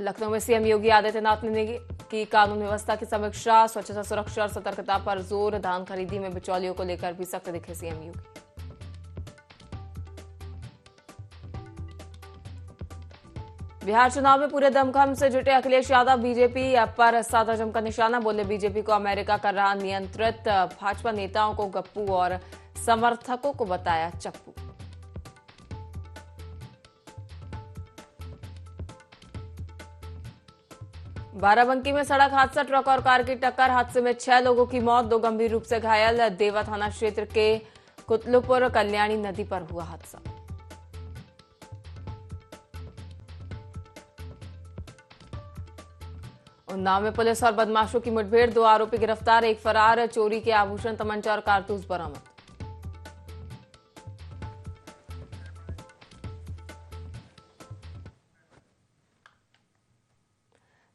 लखनऊ में सीएम योगी आदित्यनाथ ने की कानून व्यवस्था की समीक्षा, स्वच्छता, सुरक्षा और सतर्कता पर जोर। धान खरीदी में बिचौलियों को लेकर भी सख्त दिखे सीएम योगी। बिहार चुनाव में पूरे दमखम से जुटे अखिलेश यादव बीजेपी पर साधा जम का निशाना। बोले बीजेपी को अमेरिका कर रहा नियंत्रित, भाजपा नेताओं को गप्पू और समर्थकों को बताया चप्पू। बाराबंकी में सड़क हादसा, ट्रक और कार की टक्कर, हादसे में 6 लोगों की मौत, 2 गंभीर रूप से घायल। देवा थाना क्षेत्र के कुतलुपुर कल्याणी नदी पर हुआ हादसा। उन्नाव में पुलिस और बदमाशों की मुठभेड़, 2 आरोपी गिरफ्तार, 1 फरार। चोरी के आभूषण, तमंचा और कारतूस बरामद।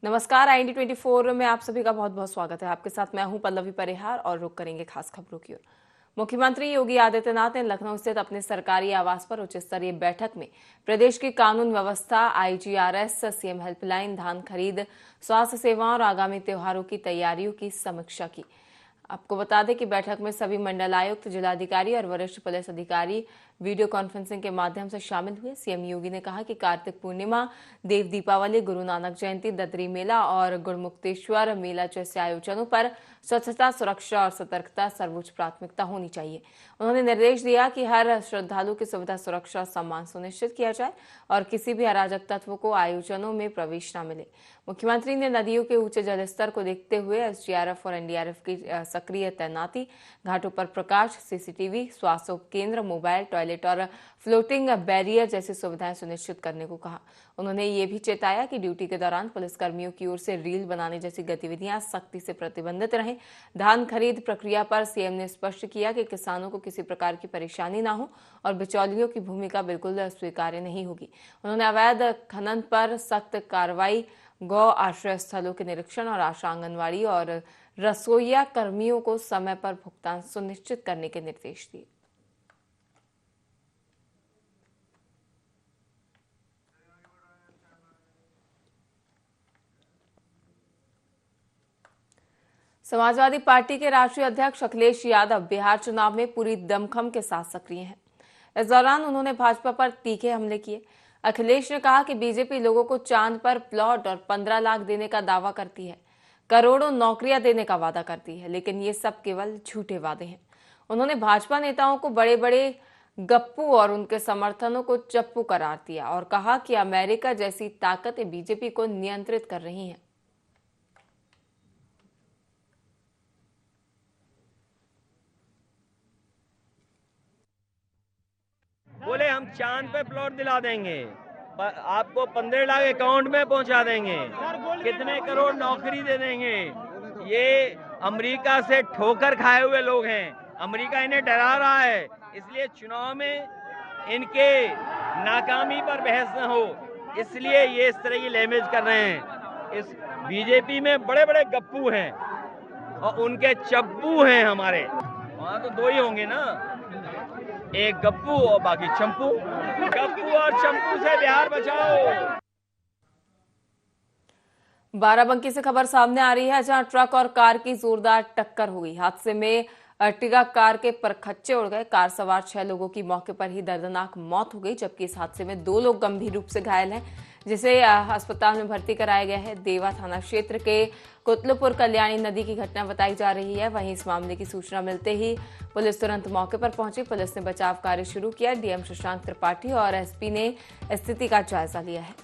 नमस्कार, IND 24 में आप सभी का बहुत बहुत स्वागत है। आपके साथ मैं हूं पल्लवी परिहार और रुक करेंगे खास खबरों की ओर। मुख्यमंत्री योगी आदित्यनाथ ने लखनऊ स्थित अपने सरकारी आवास पर उच्च स्तरीय बैठक में प्रदेश की कानून व्यवस्था, IGRS, सीएम हेल्पलाइन, धान खरीद, स्वास्थ्य सेवाओं और आगामी त्योहारों की तैयारियों की समीक्षा की। आपको बता दें कि बैठक में सभी मंडल आयुक्त, जिलाधिकारी और वरिष्ठ पुलिस अधिकारी वीडियो कॉन्फ्रेंसिंग के माध्यम से शामिल हुए। सीएम योगी ने कहा कि कार्तिक पूर्णिमा, देव दीपावली, गुरु नानक जयंती, ददरी मेला और गुड़मुक्तेश्वर मेला जैसे आयोजनों पर स्वच्छता, सुरक्षा और सतर्कता सर्वोच्च प्राथमिकता होनी चाहिए। उन्होंने निर्देश दिया कि हर श्रद्धालु की सुविधा, सुरक्षा और सम्मान सुनिश्चित किया जाए और किसी भी अराजक तत्व को आयोजनों में प्रवेश न मिले। मुख्यमंत्री ने नदियों के ऊंचे जलस्तर को देखते हुए SDRF और NDRF की सक्रिय तैनाती, घाटों पर प्रकाश, CCTV, स्वास्थ्य उपकेंद्र, मोबाइल टॉयलेट और फ्लोटिंग बैरियर जैसी सुविधाएं सुनिश्चित करने को कहा। उन्होंने ये भी चेताया कि ड्यूटी के दौरान पुलिसकर्मियों की ओर से रील बनाने जैसी गतिविधियां सख्ती से प्रतिबंधित रहें। धान खरीद प्रक्रिया पर सीएम ने स्पष्ट किया कि किसानों को किसी प्रकार की परेशानी ना हो और बिचौलियों की भूमिका बिल्कुल स्वीकार्य नहीं होगी। उन्होंने अवैध खनन पर सख्त कार्रवाई, गौ आश्रय स्थलों के निरीक्षण और आशा, आंगनवाड़ी और रसोईया कर्मियों को समय पर भुगतान सुनिश्चित करने के निर्देश दिए। समाजवादी पार्टी के राष्ट्रीय अध्यक्ष अखिलेश यादव बिहार चुनाव में पूरी दमखम के साथ सक्रिय हैं। इस दौरान उन्होंने भाजपा पर तीखे हमले किए। अखिलेश ने कहा कि बीजेपी लोगों को चांद पर प्लॉट और 15 लाख देने का दावा करती है, करोड़ों नौकरियां देने का वादा करती है, लेकिन ये सब केवल झूठे वादे हैं। उन्होंने भाजपा नेताओं को बड़े बड़े गप्पू और उनके समर्थनों को चप्पू करार दिया और कहा कि अमेरिका जैसी ताकतें बीजेपी को नियंत्रित कर रही हैं। बोले हम चांद पे प्लॉट दिला देंगे, आपको 15 लाख अकाउंट में पहुंचा देंगे, कितने करोड़ नौकरी दे देंगे। ये अमेरिका से ठोकर खाए हुए लोग हैं, अमेरिका इन्हें डरा रहा है, इसलिए चुनाव में इनके नाकामी पर बहस न हो, इसलिए ये इस तरह की लैंग्वेज कर रहे हैं। इस बीजेपी में बड़े बड़े गप्पू हैं और उनके चप्पू हैं। हमारे वहां तो 2 ही होंगे ना, एक गप्पू और बाकी चंपू। गप्पू और चंपू से बिहार बचाओ। बाराबंकी से खबर सामने आ रही है, जहां ट्रक और कार की जोरदार टक्कर हुई। हादसे में अर्टिगा कार के परखच्चे उड़ गए। कार सवार 6 लोगों की मौके पर ही दर्दनाक मौत हो गई, जबकि इस हादसे में 2 लोग गंभीर रूप से घायल हैं, जिसे अस्पताल में भर्ती कराया गया है। देवा थाना क्षेत्र के कुतलुपुर कल्याणी नदी की घटना बताई जा रही है। वहीं इस मामले की सूचना मिलते ही पुलिस तुरंत मौके पर पहुंची। पुलिस ने बचाव कार्य शुरू किया। डीएम शशांक त्रिपाठी और एसपी ने स्थिति का जायजा लिया है।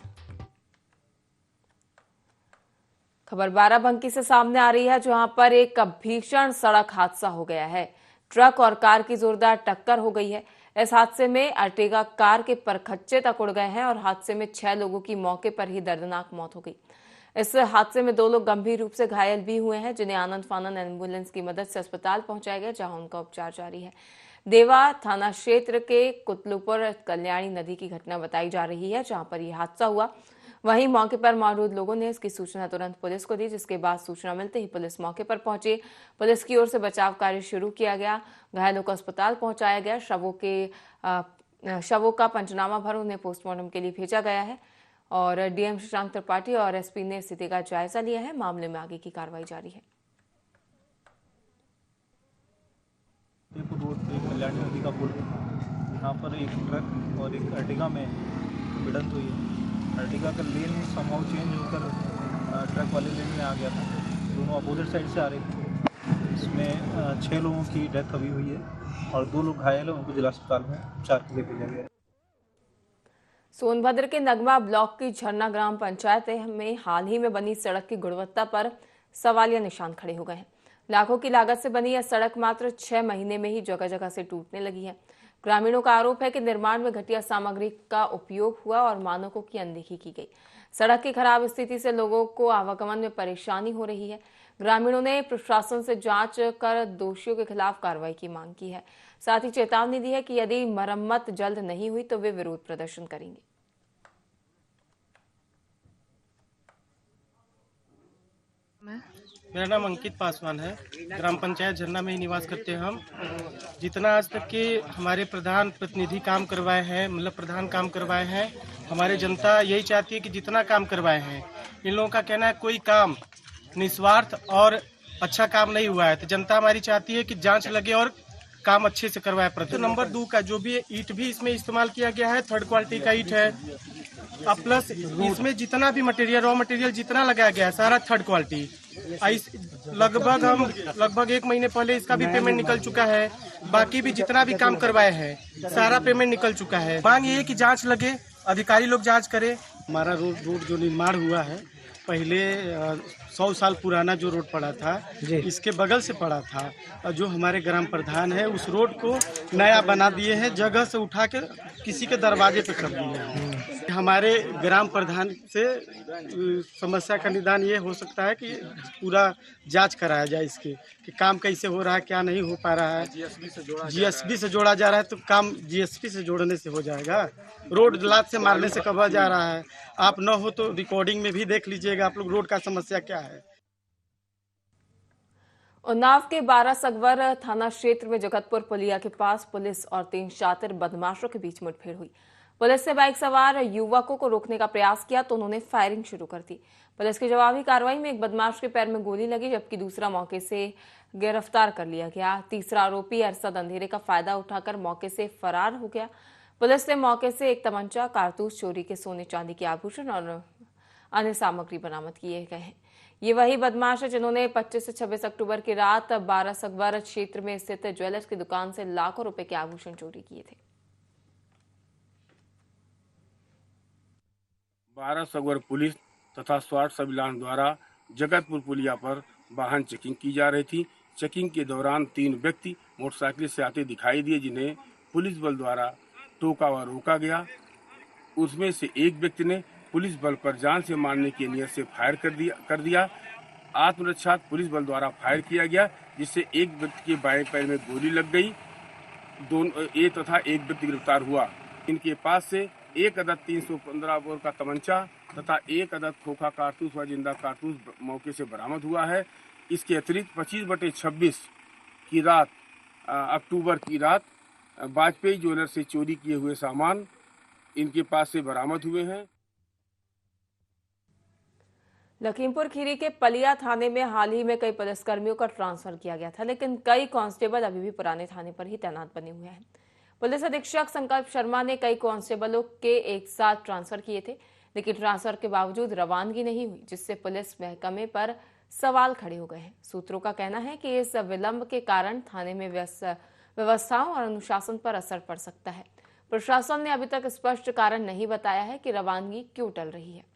खबर बाराबंकी से सामने आ रही है, जहां पर एक भीषण सड़क हादसा हो गया है। ट्रक और कार की जोरदार टक्कर हो गई है। इस हादसे में अर्टिगा कार के परखच्चे तक उड़ गए हैं और हादसे में 6 लोगों की मौके पर ही दर्दनाक मौत हो गई। इस हादसे में 2 लोग गंभीर रूप से घायल भी हुए हैं, जिन्हें आनंद फानन एम्बुलेंस की मदद से अस्पताल पहुंचाया गया, जहां उनका उपचार जारी है। देवा थाना क्षेत्र के कुतलुपुर कल्याणी नदी की घटना बताई जा रही है, जहां पर यह हादसा हुआ। वहीं मौके पर मौजूद लोगों ने इसकी सूचना तुरंत पुलिस को दी, जिसके बाद सूचना मिलते ही पुलिस मौके पर पहुंची। पुलिस की ओर से बचाव कार्य शुरू किया गया। घायलों को अस्पताल पहुंचाया गया। शवों का पंचनामा भर उन्हें पोस्टमार्टम के लिए भेजा गया है। और डीएम शशांक त्रिपाठी और एसपी ने स्थिति का जायजा लिया है। मामले में आगे की कार्रवाई जारी है। रोड पे कल्याणी नदी का पुल, यहाँ पर एक ट्रक और एक अर्टिगा में भिड़ंत हुई है। अर्टिगा का लेन समहाउ चेंज होकर ट्रक वाले लेन में आ गया था। दोनों अपोजिट साइड से आ रहे थे। इसमें 6 लोगों की डेथ अभी हुई है और 2 लोग घायल हैं, उनको जिला अस्पताल में उपचार के लिए भेजा गया है। सोनभद्र के नगमा ब्लॉक की झरना ग्राम पंचायत में हाल ही में बनी सड़क की गुणवत्ता पर सवालिया निशान खड़े हो गए हैं। लाखों की लागत से बनी यह सड़क मात्र 6 महीने में ही जगह जगह से टूटने लगी है। ग्रामीणों का आरोप है कि निर्माण में घटिया सामग्री का उपयोग हुआ और मानकों की अनदेखी की गई। सड़क की खराब स्थिति से लोगों को आवागमन में परेशानी हो रही है। ग्रामीणों ने प्रशासन से जांच कर दोषियों के खिलाफ कार्रवाई की मांग की है। साथ ही चेतावनी दी है कि यदि मरम्मत जल्द नहीं हुई तो वे विरोध प्रदर्शन करेंगे। मेरा नाम अंकित पासवान है। ग्राम पंचायत झरना में ही निवास करते हैं हम। जितना आज तक के हमारे प्रधान प्रतिनिधि काम करवाए हैं, मतलब प्रधान काम करवाए हैं, हमारे जनता यही चाहती है कि जितना काम करवाए हैं, इन लोगों का कहना है कोई काम निस्वार्थ और अच्छा काम नहीं हुआ है। तो जनता हमारी चाहती है कि जांच लगे और काम अच्छे से करवाए। तो नंबर 2 का जो भी ईंट भी इसमें इस्तेमाल किया गया है, 3rd क्वालिटी का ईंट है। अब प्लस इसमें जितना भी मटेरियल, रॉ मटेरियल जितना लगाया गया है सारा 3rd क्वालिटी। लगभग 1 महीने पहले इसका भी पेमेंट निकल चुका है। बाकी भी जितना भी काम करवाए हैं सारा पेमेंट निकल चुका है। मांग ये है कि जांच लगे, अधिकारी लोग जांच करें। हमारा रोड जो निर्माण हुआ है, पहले 100 साल पुराना जो रोड पड़ा था इसके बगल से पड़ा था, और जो हमारे ग्राम प्रधान है उस रोड को नया बना दिए हैं, जगह से उठा के किसी के दरवाजे पे कर दिए हैं। हमारे ग्राम प्रधान से समस्या का निदान ये हो सकता है कि पूरा जांच कराया जाए इसके कि काम कैसे हो रहा है, क्या नहीं हो पा रहा है। जीएसबी से जोड़ा जा रहा है तो काम जीएसबी से जोड़ने से हो जाएगा। रोड लात से मारने से कहा जा रहा है। आप न हो तो रिकॉर्डिंग में भी देख लीजिएगा आप लोग रोड का समस्या क्या है। उन्नाव के 12 सगवर थाना क्षेत्र में जगतपुर पुलिया के पास पुलिस और 3 शातिर बदमाशों के बीच मुठभेड़ हुई। पुलिस ने बाइक सवार युवकों को रोकने का प्रयास किया तो उन्होंने फायरिंग शुरू कर दी। पुलिस की जवाबी कार्रवाई में एक बदमाश के पैर में गोली लगी, जबकि दूसरा मौके से गिरफ्तार कर लिया गया। तीसरा आरोपी अरसद अंधेरे का फायदा उठाकर मौके से फरार हो गया। पुलिस ने मौके से एक तमंचा, कारतूस, चोरी के सोने चांदी के आभूषण और अन्य सामग्री बरामद किए गए हैं। ये वही बदमाश है जिन्होंने 25 से 26 अक्टूबर की रात 12 सगवर क्षेत्र में स्थित ज्वेलर्स की दुकान से लाखों रुपए के आभूषण चोरी किए थे। 12 सगवर पुलिस तथा स्वाट सर्विलांस द्वारा जगतपुर पुलिया पर वाहन चेकिंग की जा रही थी। चेकिंग के दौरान 3 व्यक्ति मोटरसाइकिल से आते दिखाई दिए, जिन्हें पुलिस बल द्वारा टोका व रोका गया। उसमें से एक व्यक्ति ने पुलिस बल पर जान से मारने की नियत से फायर कर दिया। आत्मरक्षा पुलिस बल द्वारा फायर किया गया, जिससे एक व्यक्ति के बाएं पैर में गोली लग गई। तथा एक व्यक्ति गिरफ्तार हुआ। इनके पास से एक अदद 315 बोर का तमंचा तथा एक अदद खोखा कारतूस व जिंदा कारतूस मौके से बरामद हुआ है। इसके अतिरिक्त 25/26 की रात अक्टूबर की रात वाजपेयी ज्वेलर से चोरी किए हुए सामान इनके पास से बरामद हुए हैं। लखीमपुर खीरी के पलिया थाने में हाल ही में कई पुलिसकर्मियों का ट्रांसफर किया गया था, लेकिन कई कांस्टेबल अभी भी पुराने थाने पर ही तैनात बने हुए हैं। पुलिस अधीक्षक संकल्प शर्मा ने कई कांस्टेबलों के एक साथ ट्रांसफर किए थे, लेकिन ट्रांसफर के बावजूद रवानगी नहीं हुई, जिससे पुलिस महकमे पर सवाल खड़े हो गए हैं। सूत्रों का कहना है कि इस विलंब के कारण थाने में व्यवस्थाओं और अनुशासन पर असर पड़ सकता है। प्रशासन ने अभी तक स्पष्ट कारण नहीं बताया है कि रवानगी क्यों टल रही है।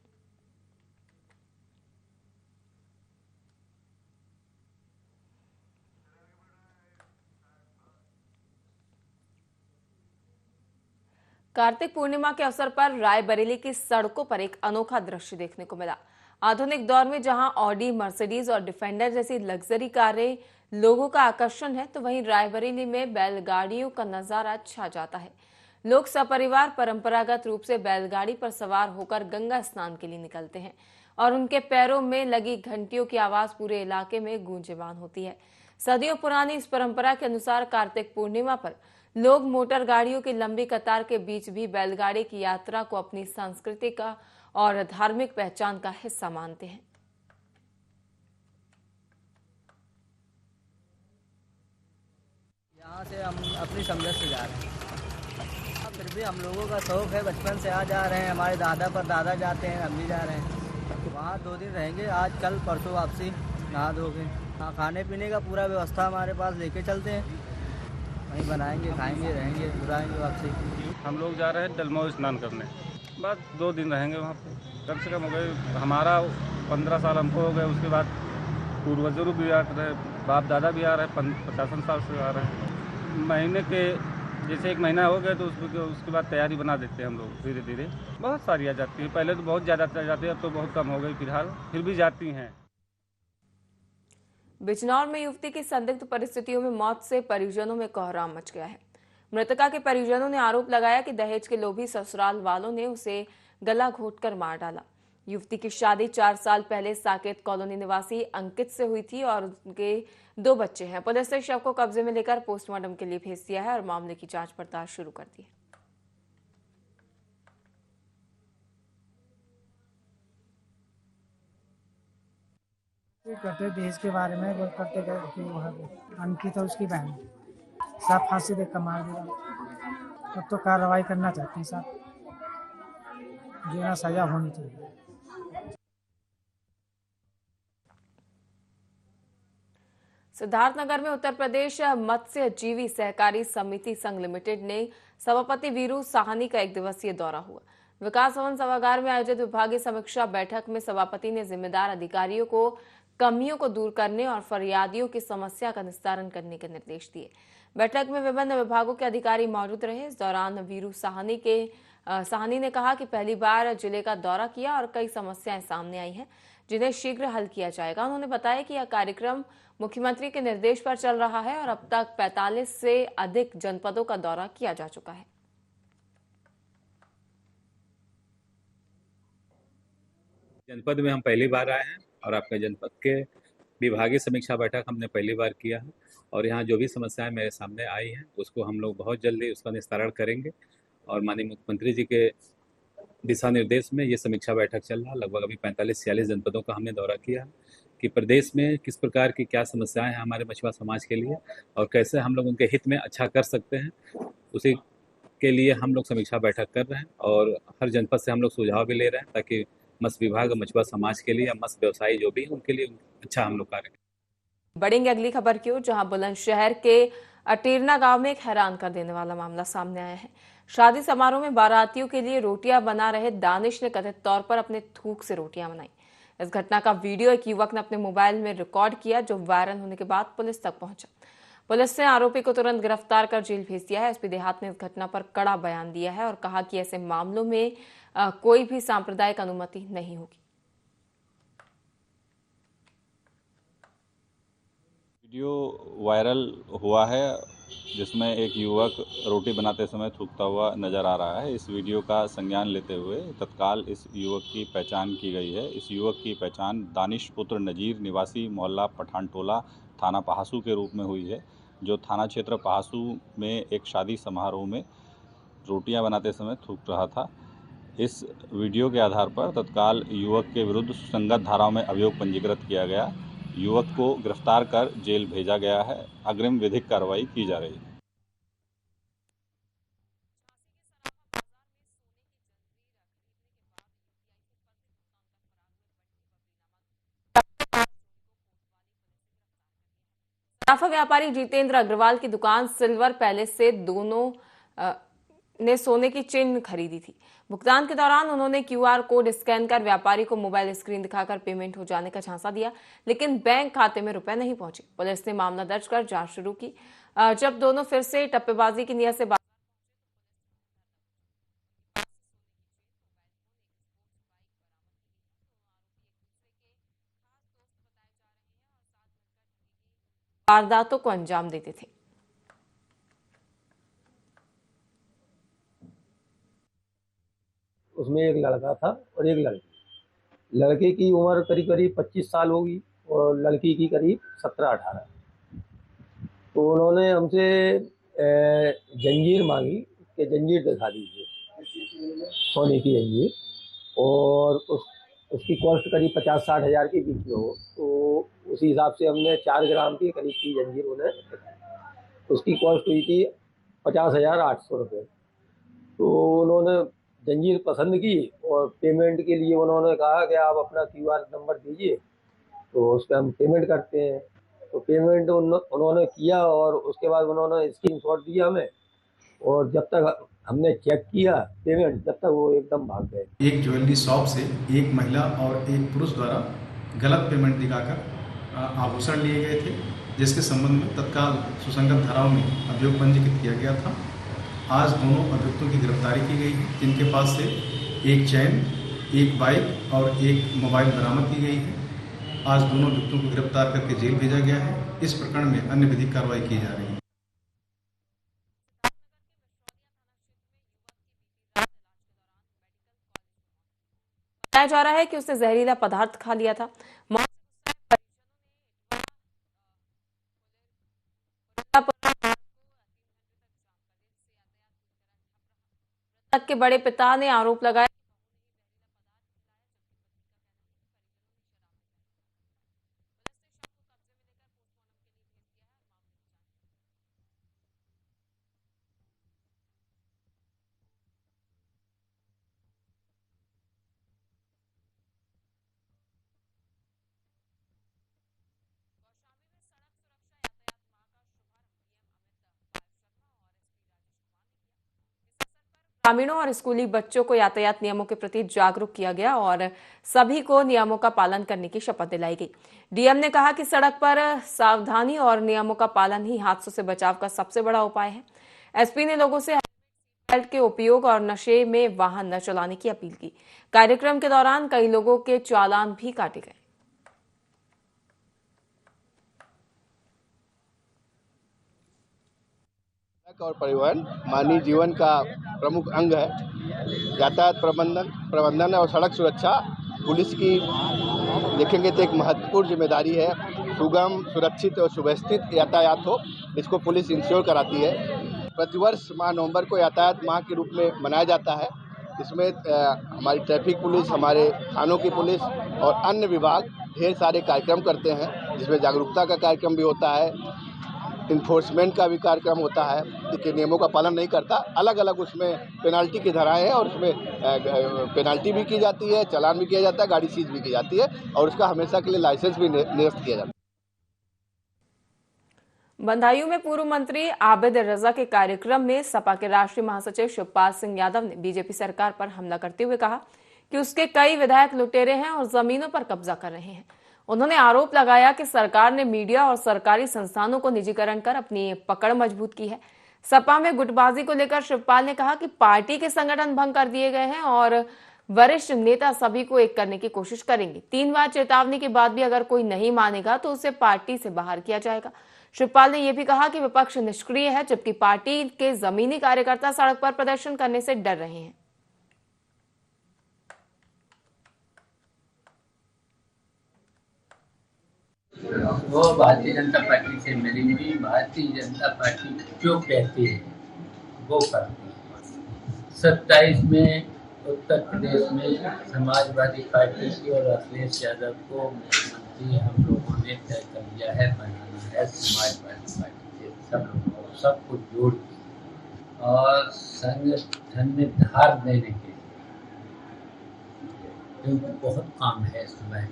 कार्तिक पूर्णिमा के अवसर पर रायबरेली की सड़कों पर एक अनोखा दृश्य देखने को मिला। आधुनिक दौर में जहां ऑडी, मर्सिडीज और डिफेंडर जैसी लग्जरी कारें लोगों का आकर्षण है, तो वहीं रायबरेली में बैलगाड़ियों का नजारा छा जाता है। लोग सपरिवार परंपरागत रूप से बैलगाड़ी पर सवार होकर गंगा स्नान के लिए निकलते हैं और उनके पैरों में लगी घंटियों की आवाज पूरे इलाके में गूंजयमान होती है। सदियों पुरानी इस परंपरा के अनुसार कार्तिक पूर्णिमा पर लोग मोटर गाड़ियों की लंबी कतार के बीच भी बैलगाड़ी की यात्रा को अपनी सांस्कृतिक और धार्मिक पहचान का हिस्सा मानते हैं। यहाँ से हम अपनी समझ से जा रहे हैं, फिर भी हम लोगों का शौक है, बचपन से आ जा रहे हैं, हमारे दादा पर दादा जाते हैं, हम भी जा रहे हैं। वहाँ 2 दिन रहेंगे, आज कल परसों वापसी, नहा धो के। हाँ, खाने पीने का पूरा व्यवस्था हमारे पास लेके चलते हैं, वहीं बनाएंगे, खाएंगे, रहेंगे, बुलाएंगे वापसी। हम लोग जा रहे हैं डलमऊ स्नान करने, बस 2 दिन रहेंगे वहाँ पे। कम से कम हो गए हमारा 15 साल हमको हो गए, उसके बाद पूर्वजों भी आ रहे, बाप दादा भी आ रहे हैं, 55 साल से आ रहे हैं। महीने के जैसे 1 महीना हो गया तो उसके बाद तैयारी बना देते हैं हम लोग धीरे धीरे। बहुत सारी आ जाती है, पहले तो बहुत ज़्यादा जाती है, अब तो बहुत कम हो गई फिलहाल, फिर भी जाती हैं। बिजनौर में युवती की संदिग्ध परिस्थितियों में मौत से परिजनों में कोहराम मच गया है। मृतका के परिजनों ने आरोप लगाया कि दहेज के लोभी ससुराल वालों ने उसे गला घोंटकर मार डाला। युवती की शादी 4 साल पहले साकेत कॉलोनी निवासी अंकित से हुई थी और उनके 2 बच्चे हैं। पुलिस ने शव को कब्जे में लेकर पोस्टमार्टम के लिए भेज दिया है और मामले की जांच पड़ताल शुरू कर दी है। करते दहेज के बारे में वो करते अंकित है उसकी बहन, साहब फांसी देकर मार दिया। अब तो कार्रवाई करना चाहते हैं साहब, जो सजा होनी चाहिए। सिद्धार्थनगर में उत्तर प्रदेश मत्स्य जीवी सहकारी समिति संघ लिमिटेड ने सभापति वीरू साहनी का 1 दिवसीय दौरा हुआ। विकास भवन सभागार में आयोजित विभागीय समीक्षा बैठक में सभापति ने जिम्मेदार अधिकारियों को कमियों को दूर करने और फरियादियों की समस्या का निस्तारण करने के निर्देश दिए। बैठक में विभिन्न विभागों के अधिकारी मौजूद रहे। इस दौरान वीरू साहनी ने कहा कि पहली बार जिले का दौरा किया और कई समस्याएं सामने आई हैं जिन्हें शीघ्र हल किया जाएगा। उन्होंने बताया कि यह कार्यक्रम मुख्यमंत्री के निर्देश पर चल रहा है और अब तक 45 से अधिक जनपदों का दौरा किया जा चुका है। जनपद में हम पहली बार आए हैं और आपके जनपद के विभागीय समीक्षा बैठक हमने पहली बार किया है और यहाँ जो भी समस्याएं मेरे सामने आई हैं उसको हम लोग बहुत जल्दी उसका निस्तारण करेंगे और माननीय मुख्यमंत्री जी के दिशा निर्देश में ये समीक्षा बैठक चल रहा है। लगभग अभी 45-46 जनपदों का हमने दौरा किया है कि प्रदेश में किस प्रकार की क्या समस्याएं हैं हमारे मछुआ समाज के लिए और कैसे हम लोग उनके हित में अच्छा कर सकते हैं, उसी के लिए हम लोग समीक्षा बैठक कर रहे हैं और हर जनपद से हम लोग सुझाव भी ले रहे हैं ताकि मत्स्य विभाग मछुआ समाज के लिए या मत्स्य व्यवसायी जो भी उनके लिए अच्छा हम लोग कार्य करें। बढ़ेंगे अगली खबर की ओर, जहां बुलंदशहर के अटीरना गांव में एक हैरान कर देने वाला मामला सामने आया है। शादी समारोह में बारातियों के लिए रोटियां बना रहे दानिश ने कथित तौर पर अपने थूक से रोटियां बनाई। इस घटना का वीडियो एक युवक ने अपने मोबाइल में रिकॉर्ड किया जो वायरल होने के बाद पुलिस तक पहुंचा। पुलिस ने आरोपी को तुरंत गिरफ्तार कर जेल भेज दिया है। एसपी देहात ने इस घटना पर कड़ा बयान दिया है और कहा कि ऐसे मामलों में कोई भी सांप्रदायिक अनुमति नहीं होगी। वीडियो वायरल हुआ है जिसमें एक युवक रोटी बनाते समय थूकता हुआ नजर आ रहा है। इस वीडियो का संज्ञान लेते हुए तत्काल इस युवक की पहचान की गई है। इस युवक की पहचान दानिश पुत्र नजीर निवासी मोहल्ला पठानटोला थाना पहासू के रूप में हुई है, जो थाना क्षेत्र पहासू में एक शादी समारोह में रोटियां बनाते समय थूक रहा था। इस वीडियो के आधार पर तत्काल युवक के विरुद्ध सुसंगत धाराओं में अभियोग पंजीकृत किया गया। युवक को गिरफ्तार कर जेल भेजा गया है। अग्रिम विधिक कार्रवाई की जा रही है। सराफा व्यापारी जितेंद्र अग्रवाल की दुकान सिल्वर पैलेस से दोनों ने सोने की चेन खरीदी थी। भुगतान के दौरान उन्होंने क्यूआर कोड स्कैन कर व्यापारी को मोबाइल स्क्रीन दिखाकर पेमेंट हो जाने का झांसा दिया, लेकिन बैंक खाते में रुपए नहीं पहुंचे। पुलिस ने मामला दर्ज कर जांच शुरू की। जब दोनों फिर से टप्पेबाजी की नीयत से वारदातों को अंजाम देते थे। उसमें एक लड़का था और एक लड़की। लड़के की उम्र करीब करीब 25 साल होगी और लड़की की करीब 17-18। तो उन्होंने हमसे जंजीर मांगी कि जंजीर दिखा दीजिए, सोने की जंजीर। और उसकी कॉस्ट करीब 50-60 हज़ार के बीच में हो, तो उसी हिसाब से हमने 4 ग्राम की करीब की जंजीर उन्हें, उसकी कॉस्ट हुई थी 50,800 रुपये। तो उन्होंने जंजीर पसंद की और पेमेंट के लिए उन्होंने कहा कि आप अपना QR नंबर दीजिए, तो उस पर हम पेमेंट करते हैं। तो पेमेंट उन्होंने किया और उसके बाद उन्होंने स्क्रीनशॉट दिया हमें, और जब तक हमने चेक किया पेमेंट, जब तक वो एकदम भाग गए। एक ज्वेलरी शॉप से एक महिला और एक पुरुष द्वारा गलत पेमेंट दिखाकर आभूषण लिए गए थे, जिसके संबंध में तत्काल सुसंगत धाराओं में अभियोग पंजीकृत किया गया था। आज दोनों अभियुक्तों की गिरफ्तारी की गई है, जिनके पास से एक चैन, एक बाइक और एक मोबाइल बरामद की गई है। आज दोनों अभियुक्तों को गिरफ्तार करके जेल भेजा गया है। इस प्रकरण में अन्य विधिक कार्रवाई की जा रही है। बताया जा रहा है कि उसने जहरीला पदार्थ खा लिया था। तक के बड़े पिता ने आरोप लगाया ग्रामीणों और स्कूली बच्चों को यातायात नियमों के प्रति जागरूक किया गया और सभी को नियमों का पालन करने की शपथ दिलाई गई। डीएम ने कहा कि सड़क पर सावधानी और नियमों का पालन ही हादसों से बचाव का सबसे बड़ा उपाय है। एसपी ने लोगों से हेलमेट के उपयोग और नशे में वाहन न चलाने की अपील की। कार्यक्रम के दौरान कई लोगों के चालान भी काटे गए। और परिवहन मानवीय जीवन का प्रमुख अंग है। यातायात प्रबंधन और सड़क सुरक्षा पुलिस की देखेंगे तो एक महत्वपूर्ण जिम्मेदारी है। सुगम, सुरक्षित और सुव्यवस्थित यातायात हो, इसको पुलिस इंश्योर कराती है। प्रतिवर्ष माह नवंबर को यातायात माह के रूप में मनाया जाता है। इसमें हमारी ट्रैफिक पुलिस, हमारे थानों की पुलिस और अन्य विभाग ढेर सारे कार्यक्रम करते हैं, जिसमें जागरूकता का कार्यक्रम भी होता है, इन्फोर्समेंट का भी कार्यक्रम होता है कि नियमों का पालन नहीं करता, अलग अलग उसमें पेनाल्टी की धाराएं हैं और उसमें पेनाल्टी भी की जाती है, चालान भी किया जाता है, गाड़ी सीज भी की जाती है और उसका हमेशा के लिए लाइसेंस भी निरस्त किया जाता है। बंदायूं में पूर्व मंत्री आबिद रजा के कार्यक्रम में सपा के राष्ट्रीय महासचिव शिवपाल सिंह यादव ने बीजेपी सरकार पर हमला करते हुए कहा कि उसके कई विधायक लुटेरे हैं और जमीनों पर कब्जा कर रहे हैं। उन्होंने आरोप लगाया कि सरकार ने मीडिया और सरकारी संस्थानों को निजीकरण कर अपनी पकड़ मजबूत की है। सपा में गुटबाजी को लेकर शिवपाल ने कहा कि पार्टी के संगठन भंग कर दिए गए हैं और वरिष्ठ नेता सभी को एक करने की कोशिश करेंगे। 3 बार चेतावनी के बाद भी अगर कोई नहीं मानेगा तो उसे पार्टी से बाहर किया जाएगा। शिवपाल ने यह भी कहा कि विपक्ष निष्क्रिय है, जबकि पार्टी के जमीनी कार्यकर्ता सड़क पर प्रदर्शन करने से डर रहे हैं। वो भारतीय जनता पार्टी से मिली हुई, भारतीय जनता पार्टी जो कहती है वो करती है। 27 में उत्तर प्रदेश में समाजवादी पार्टी की और अखिलेश यादव को मुख्यमंत्री हम लोगों ने तय कर लिया है, बनाना है समाजवादी पार्टी से सब लोगों को, सबको जोड़ के और संगठन में धार देने के लिए, क्योंकि बहुत काम है इसमें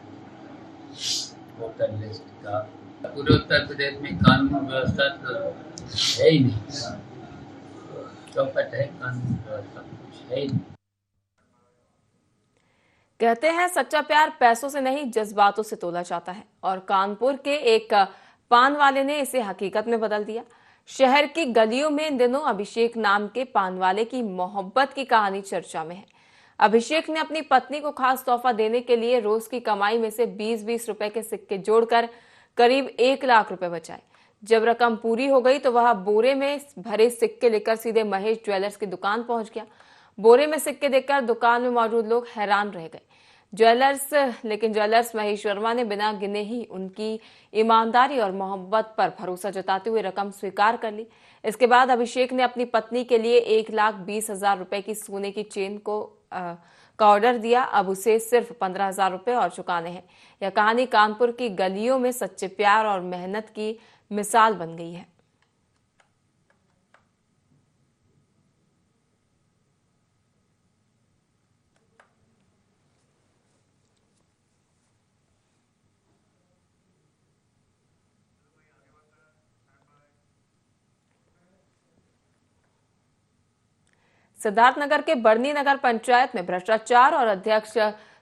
वोटर लिस्ट का। पूरे उत्तर प्रदेश में कानून व्यवस्था तो है ही नहीं, चौपट है कानून व्यवस्था, कुछ है ही नहीं। कहते हैं सच्चा प्यार पैसों से नहीं जज्बातों से तोला जाता है और कानपुर के एक पान वाले ने इसे हकीकत में बदल दिया। शहर की गलियों में इन दिनों अभिषेक नाम के पान वाले की मोहब्बत की कहानी चर्चा में है। अभिषेक ने अपनी पत्नी को खास तोहफा देने के लिए रोज की कमाई में से 20-20 रुपए के सिक्के जोड़कर करीब 1 लाख रुपए बचाए। जब रकम पूरी हो गई तो वह बोरे में भरे सिक्के लेकर सीधे महेश ज्वेलर्स की दुकान पहुंच गया। बोरे में सिक्के देखकर दुकान में मौजूद लोग हैरान रह गए। ज्वेलर्स महेश वर्मा ने बिना गिने ही उनकी ईमानदारी और मोहब्बत पर भरोसा जताते हुए रकम स्वीकार कर ली। इसके बाद अभिषेक ने अपनी पत्नी के लिए 1,20,000 रुपए की सोने की चेन को का ऑर्डर दिया, अब उसे सिर्फ 15,000 रुपए और चुकाने हैं। यह कहानी कानपुर की गलियों में सच्चे प्यार और मेहनत की मिसाल बन गई है। सिद्धार्थनगर के बड़नी नगर पंचायत में भ्रष्टाचार और अध्यक्ष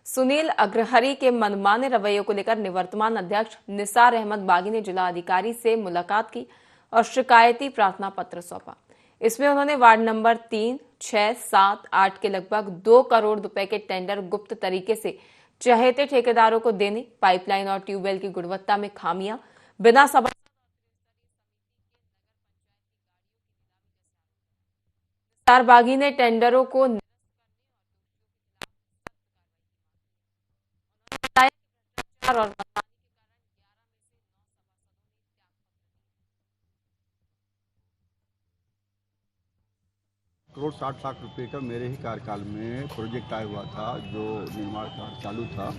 सुनील अग्रहरी के मनमाने रवैये को लेकर निवर्तमान अध्यक्ष निसार अहमद बागी ने जिला अधिकारी से मुलाकात की और शिकायती प्रार्थना पत्र सौंपा। इसमें उन्होंने वार्ड नंबर 3, 6, 7, 8 के लगभग 2 करोड़ रुपए के टेंडर गुप्त तरीके से चहेते ठेकेदारों को देने, पाइपलाइन और ट्यूबवेल की गुणवत्ता में खामियां, बिना सभा बागी ने टेंडरों को और करोड़ 60 लाख रुपए का मेरे ही कार्यकाल में प्रोजेक्ट आया हुआ था, जो निर्माण कार्य चालू था,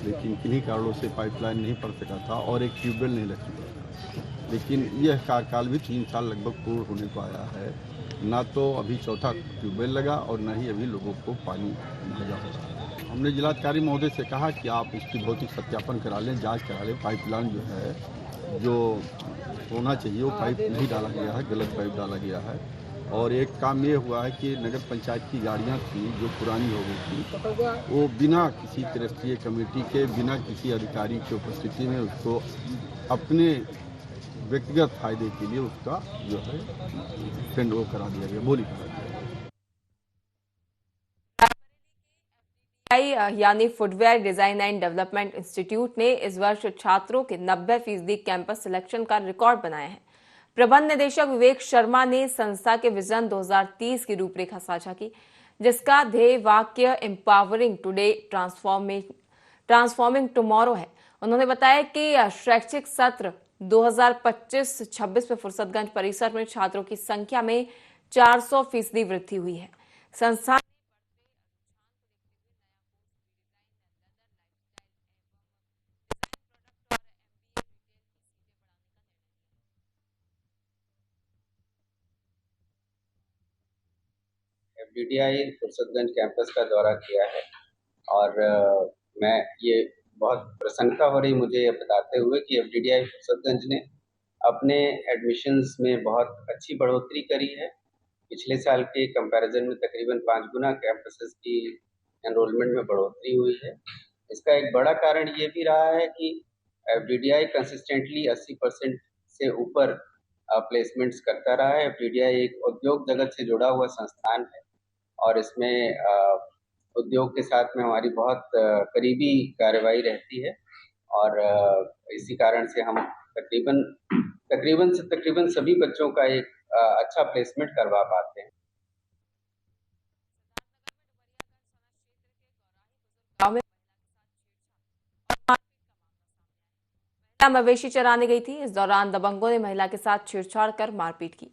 लेकिन किन्हीं कारणों से पाइपलाइन नहीं पड़ सका था और एक ट्यूबवेल नहीं लग चुका था। लेकिन यह कार्यकाल भी 3 साल लगभग पूर्ण होने को आया है, ना तो अभी चौथा ट्यूबवेल लगा और न ही अभी लोगों को पानी भेजा हो रहा है। हमने जिलाधिकारी महोदय से कहा कि आप इसकी भौतिक सत्यापन करा लें, जाँच करा लें। पाइपलाइन जो है, जो होना चाहिए वो पाइप नहीं डाला गया है, गलत पाइप डाला गया है। और एक काम ये हुआ है कि नगर पंचायत की गाड़ियां थी जो पुरानी हो गई थी, वो बिना किसी त्रिस्तरीय कमेटी के, बिना किसी अधिकारी की उपस्थिति में उसको अपने व्यक्तिगत फायदे के लिए उसका जो है टेंडर वो करा दिया गया, बोली करा दिया गया। यानी footwear design and development institute ने इस वर्ष छात्रों के 90% कैंपस सिलेक्शन का रिकॉर्ड बनाया है। प्रबंध निदेशक विवेक शर्मा ने संस्था के विजन 2030 की रूपरेखा साझा की, जिसका ध्येय वाक्य एम्पावरिंग टुडे ट्रांसफॉर्मिंग टुमारो है। उन्होंने बताया कि शैक्षिक सत्र 2025-26 में फुर्सतगंज परिसर में छात्रों की संख्या में 400% वृद्धि हुई है। संस्थान FDDI फुर्सतगंज कैंपस का दौरा किया है और मैं ये बहुत प्रसन्नता हो रही मुझे ये बताते हुए कि FDDI फुर्सतगंज ने अपने एडमिशन्स में बहुत अच्छी बढ़ोतरी करी है। पिछले साल के कंपैरिजन में तकरीबन 5 गुना कैंपसेस की एनरोलमेंट में बढ़ोतरी हुई है। इसका एक बड़ा कारण ये भी रहा है कि FDDI कंसिस्टेंटली 80% से ऊपर प्लेसमेंट्स करता रहा है। FDDI एक उद्योग जगत से जुड़ा हुआ संस्थान है और इसमें उद्योग के साथ में हमारी बहुत करीबी कार्रवाई रहती है और इसी कारण से हम तकरीबन सभी बच्चों का एक अच्छा प्लेसमेंट करवा पाते हैं। मवेशी चराने गई थी। इस दौरान दबंगों ने महिला के साथ छेड़छाड़ कर मारपीट की।